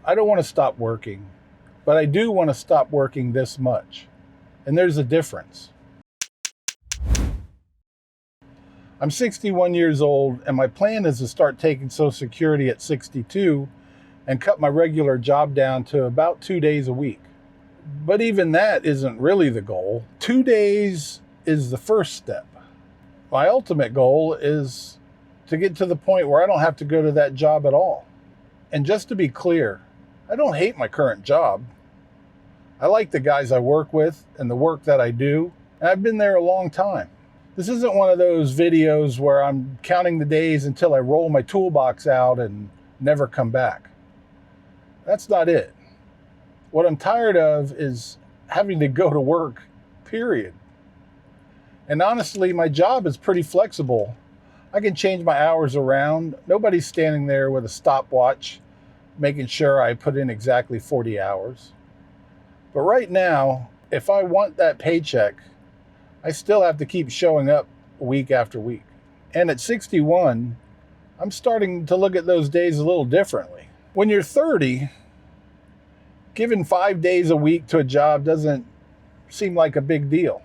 I don't want to stop working, but I do want to stop working this much. And there's a difference. I'm 61 years old, and my plan is to start taking Social Security at 62 and cut my regular job down to about 2 days a week. But even that isn't really the goal. 2 days is the first step. My ultimate goal is to get to the point where I don't have to go to that job at all. And just to be clear, I don't hate my current job. I like the guys I work with and the work that I do, and I've been there a long time. This isn't one of those videos where I'm counting the days until I roll my toolbox out and never come back. That's not it. What I'm tired of is having to go to work, period. And honestly, my job is pretty flexible. I can change my hours around. Nobody's standing there with a stopwatch making sure I put in exactly 40 hours. But right now, if I want that paycheck, I still have to keep showing up week after week. And at 61, I'm starting to look at those days a little differently. When you're 30, giving 5 days a week to a job doesn't seem like a big deal.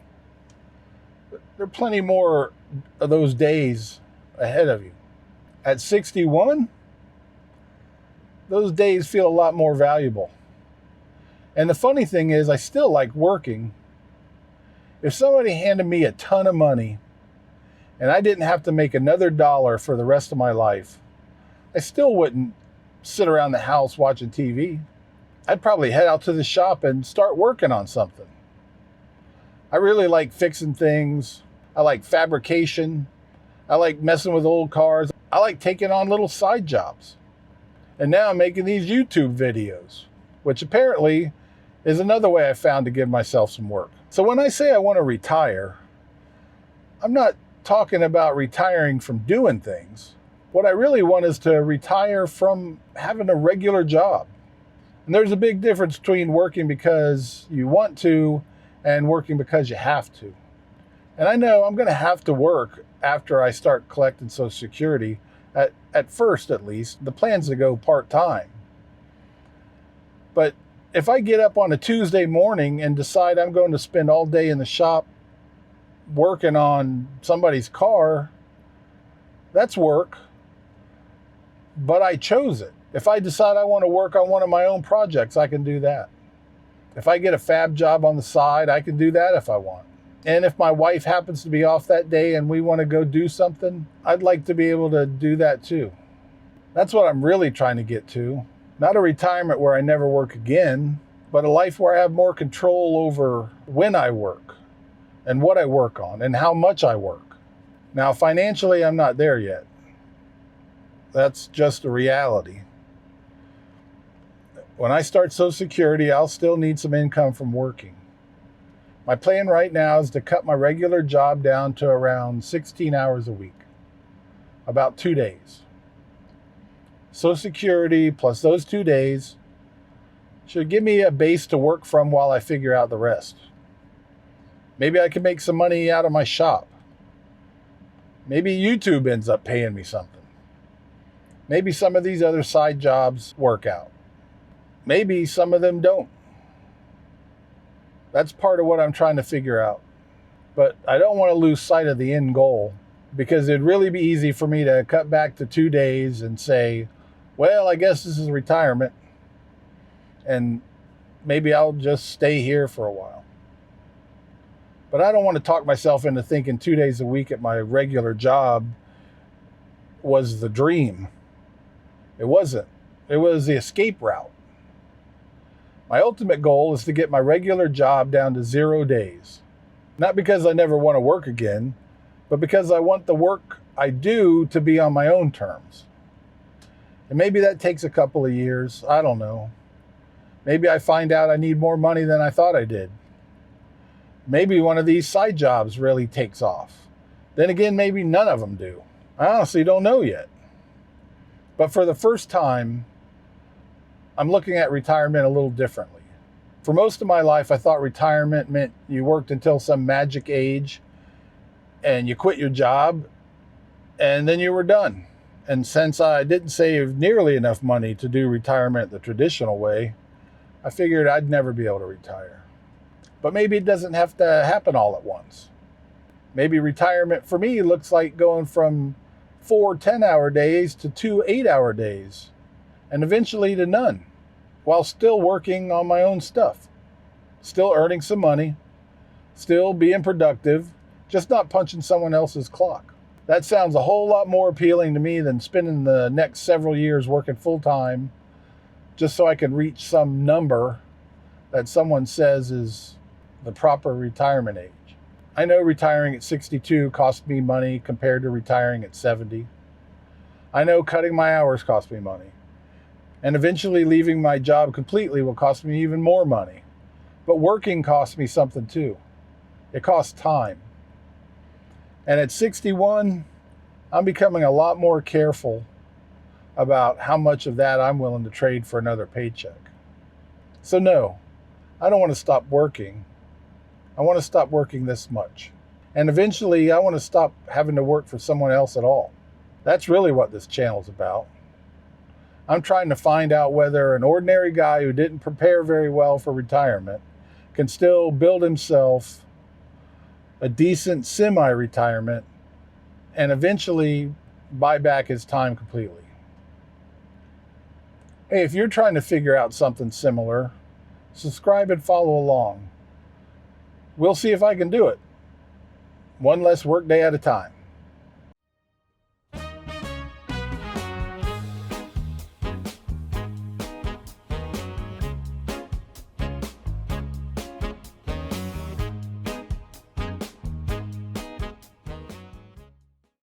But there are plenty more of those days ahead of you. At 61, those days feel a lot more valuable. And the funny thing is, I still like working. If somebody handed me a ton of money and I didn't have to make another dollar for the rest of my life, I still wouldn't sit around the house watching TV. I'd probably head out to the shop and start working on something. I really like fixing things. I like fabrication. I like messing with old cars. I like taking on little side jobs. And now I'm making these YouTube videos, which apparently is another way I found to give myself some work. So when I say I want to retire, I'm not talking about retiring from doing things. What I really want is to retire from having a regular job. And there's a big difference between working because you want to and working because you have to. And I know I'm going to have to work after I start collecting Social Security, at first at least. The plan's to go part-time. But if I get up on a Tuesday morning and decide I'm going to spend all day in the shop working on somebody's car, that's work, but I chose it. If I decide I want to work on one of my own projects, I can do that. If I get a fab job on the side, I can do that if I want. And if my wife happens to be off that day and we want to go do something, I'd like to be able to do that too. That's what I'm really trying to get to. Not a retirement where I never work again, but a life where I have more control over when I work and what I work on and how much I work. Now, financially, I'm not there yet. That's just a reality. When I start Social Security, I'll still need some income from working. My plan right now is to cut my regular job down to around 16 hours a week, about 2 days. Social Security plus those 2 days should give me a base to work from while I figure out the rest. Maybe I can make some money out of my shop. Maybe YouTube ends up paying me something. Maybe some of these other side jobs work out. Maybe some of them don't. That's part of what I'm trying to figure out. But I don't want to lose sight of the end goal, because it'd really be easy for me to cut back to 2 days and say, well, I guess this is retirement, and maybe I'll just stay here for a while. But I don't want to talk myself into thinking 2 days a week at my regular job was the dream. It wasn't. It was the escape route. My ultimate goal is to get my regular job down to 0 days. Not because I never want to work again, but because I want the work I do to be on my own terms. And maybe that takes a couple of years. I don't know. Maybe I find out I need more money than I thought I did. Maybe one of these side jobs really takes off. Then again, maybe none of them do. I honestly don't know yet. But for the first time, I'm looking at retirement a little differently. For most of my life, I thought retirement meant you worked until some magic age and you quit your job and then you were done. And since I didn't save nearly enough money to do retirement the traditional way, I figured I'd never be able to retire. But maybe it doesn't have to happen all at once. Maybe retirement for me looks like going from 4 10-hour days to 2 8-hour days, and eventually to none, while still working on my own stuff, still earning some money, still being productive, just not punching someone else's clock. That sounds a whole lot more appealing to me than spending the next several years working full-time just so I can reach some number that someone says is the proper retirement age. I know retiring at 62 costs me money compared to retiring at 70. I know cutting my hours costs me money. And eventually leaving my job completely will cost me even more money. But working costs me something too. It costs time. And at 61, I'm becoming a lot more careful about how much of that I'm willing to trade for another paycheck. So no, I don't want to stop working. I want to stop working this much. And eventually, I want to stop having to work for someone else at all. That's really what this channel's about. I'm trying to find out whether an ordinary guy who didn't prepare very well for retirement can still build himself a decent semi-retirement and eventually buy back his time completely. Hey, if you're trying to figure out something similar, subscribe and follow along. We'll see if I can do it. One less workday at a time.